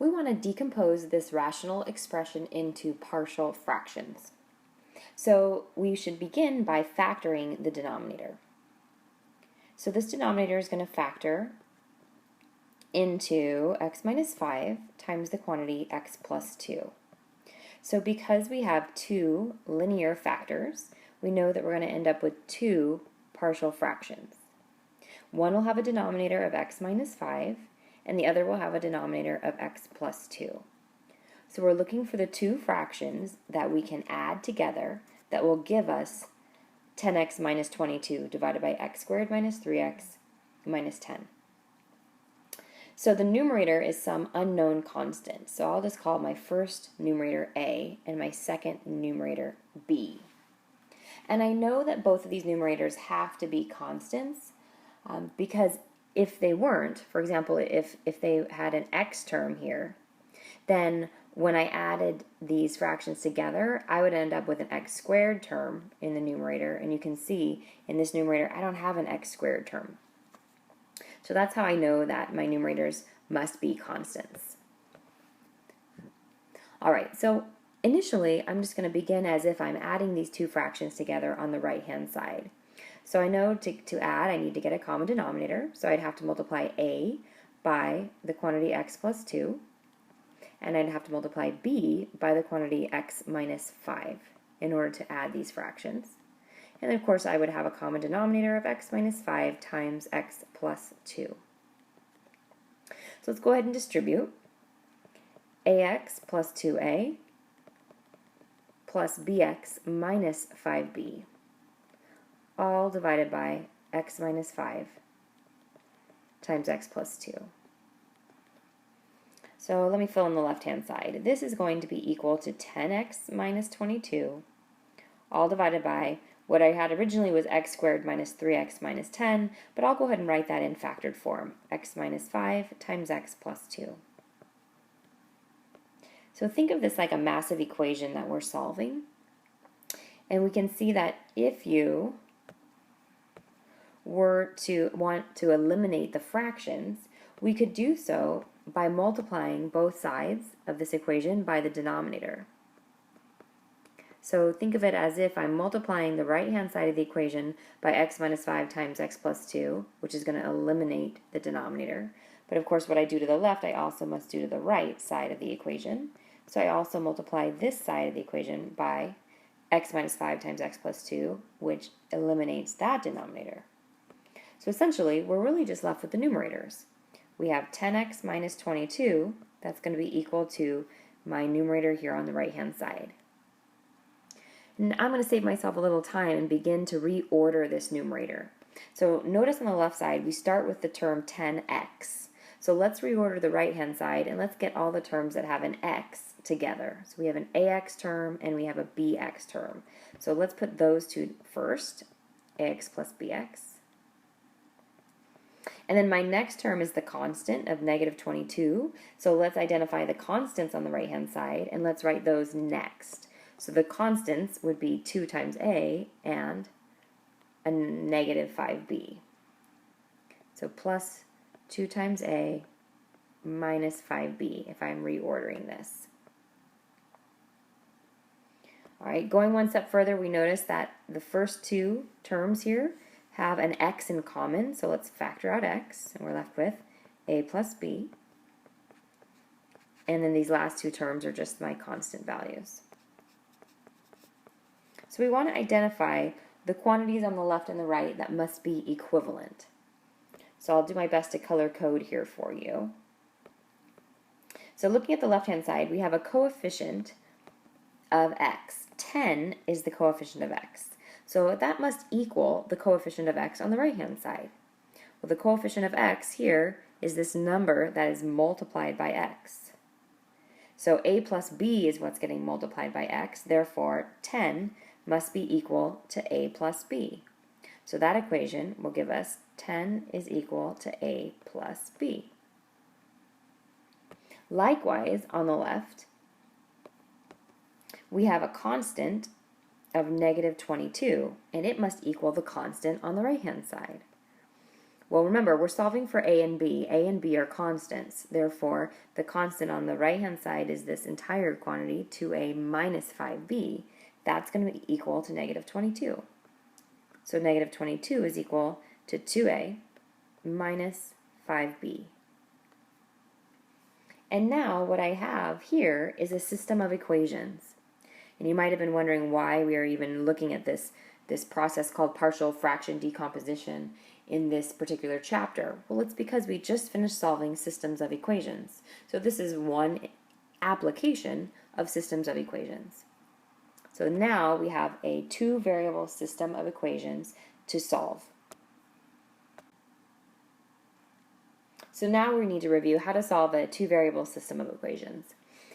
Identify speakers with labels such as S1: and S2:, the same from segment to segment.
S1: we want to decompose this rational expression into partial fractions. So we should begin by factoring the denominator. So this denominator is going to factor into x minus 5 times the quantity x plus 2. So because we have two linear factors, we know that we're going to end up with two partial fractions. One will have a denominator of x minus 5, and the other will have a denominator of x plus 2. So we're looking for the two fractions that we can add together that will give us 10x minus 22 divided by x squared minus 3x minus 10. So the numerator is some unknown constant. So I'll just call my first numerator A and my second numerator B. And I know that both of these numerators have to be constants because if they weren't, for example, if they had an x term here, then when I added these fractions together, I would end up with an x squared term in the numerator. And you can see in this numerator, I don't have an x squared term. So that's how I know that my numerators must be constants. All right, so initially, I'm just going to begin as if I'm adding these two fractions together on the right-hand side. So I know to add, I need to get a common denominator. So I'd have to multiply A by the quantity x plus 2. And I'd have to multiply B by the quantity x minus 5 in order to add these fractions. And then, of course, I would have a common denominator of x minus 5 times x plus 2. So let's go ahead and distribute. Ax plus 2a plus bx minus 5b, all divided by x minus 5 times x plus 2. So let me fill in the left-hand side. This is going to be equal to 10x minus 22, all divided by what I had originally was x squared minus 3x minus 10, but I'll go ahead and write that in factored form, x minus 5 times x plus 2. So think of this like a massive equation that we're solving, and we can see that if you were to want to eliminate the fractions, we could do so by multiplying both sides of this equation by the denominator. So think of it as if I'm multiplying the right-hand side of the equation by x minus 5 times x plus 2, which is going to eliminate the denominator. But of course, what I do to the left, I also must do to the right side of the equation. So I also multiply this side of the equation by x minus 5 times x plus 2, which eliminates that denominator. So essentially, we're really just left with the numerators. We have 10x minus 22, that's going to be equal to my numerator here on the right-hand side. And I'm going to save myself a little time and begin to reorder this numerator. So notice on the left side, we start with the term 10x. So let's reorder the right-hand side, and let's get all the terms that have an x together. So we have an ax term, and we have a bx term. So let's put those two first, ax plus bx. And then my next term is the constant of negative 22. So let's identify the constants on the right-hand side, and let's write those next. So the constants would be 2 times a and a negative 5b. So plus 2 times a minus 5b if I'm reordering this. All right, going one step further, we notice that the first two terms here have an x in common, so let's factor out x, and we're left with a plus b. And then these last two terms are just my constant values. So we want to identify the quantities on the left and the right that must be equivalent. So I'll do my best to color code here for you. So looking at the left-hand side, we have a coefficient of x. 10 is the coefficient of x. So that must equal the coefficient of x on the right-hand side. Well, the coefficient of x here is this number that is multiplied by x. So a plus b is what's getting multiplied by x. Therefore, 10 must be equal to a plus b. So that equation will give us 10 is equal to a plus b. Likewise, on the left, we have a constant of negative 22, and it must equal the constant on the right-hand side. Well, remember, we're solving for a and b. A and b are constants. Therefore, the constant on the right-hand side is this entire quantity, 2a minus 5b. That's going to be equal to negative 22. So negative 22 is equal to 2a minus 5b. And now what I have here is a system of equations. And you might have been wondering why we are even looking at this process called partial fraction decomposition in this particular chapter. Well, it's because we just finished solving systems of equations. So this is one application of systems of equations. So now we have a two-variable system of equations to solve. So now we need to review how to solve a two-variable system of equations.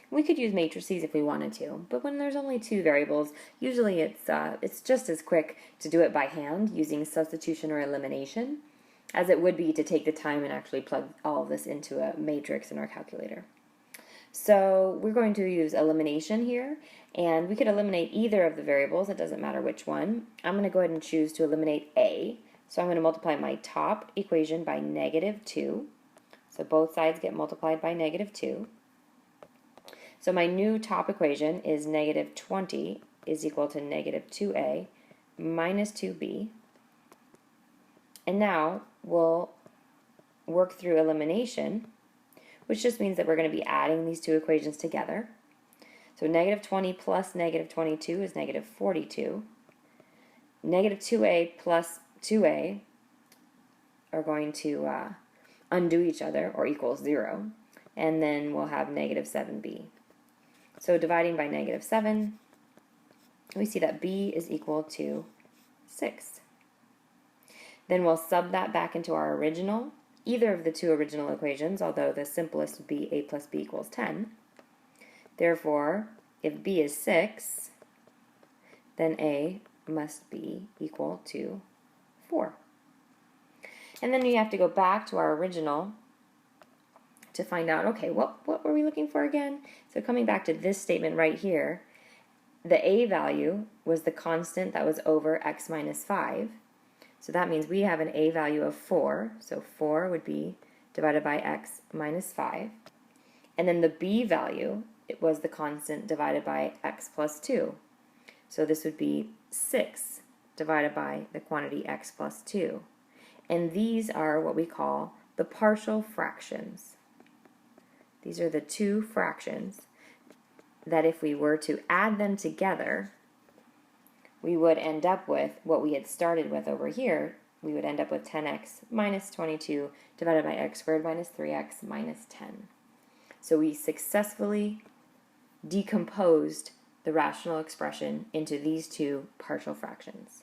S1: We could use matrices if we wanted to, but when there's only two variables, usually it's just as quick to do it by hand using substitution or elimination as it would be to take the time and actually plug all of this into a matrix in our calculator. So we're going to use elimination here, and we could eliminate either of the variables. It doesn't matter which one. I'm going to go ahead and choose to eliminate a. So I'm going to multiply my top equation by negative 2. So both sides get multiplied by negative 2. So my new top equation is negative 20 is equal to negative 2a minus 2b. And now we'll work through elimination, which just means that we're going to be adding these two equations together. So negative 20 plus negative 22 is negative 42. Negative 2a plus 2a are going to undo each other, or equal 0. And then we'll have negative 7b. So dividing by negative 7, we see that b is equal to 6. Then we'll sub that back into our original, either of the two original equations, although the simplest would be a plus b equals 10. Therefore, if b is 6, then a must be equal to 4. And then we have to go back to our original to find out, okay, what were we looking for again? So coming back to this statement right here, the a value was the constant that was over x minus 5. So that means we have an a value of 4. So 4 would be divided by x minus 5. And then the b value, it was the constant divided by x plus 2. So this would be 6 divided by the quantity x plus 2. And these are what we call the partial fractions. These are the two fractions that if we were to add them together, we would end up with what we had started with over here. We would end up with 10x minus 22 divided by x squared minus 3x minus 10. So we successfully decomposed the rational expression into these two partial fractions.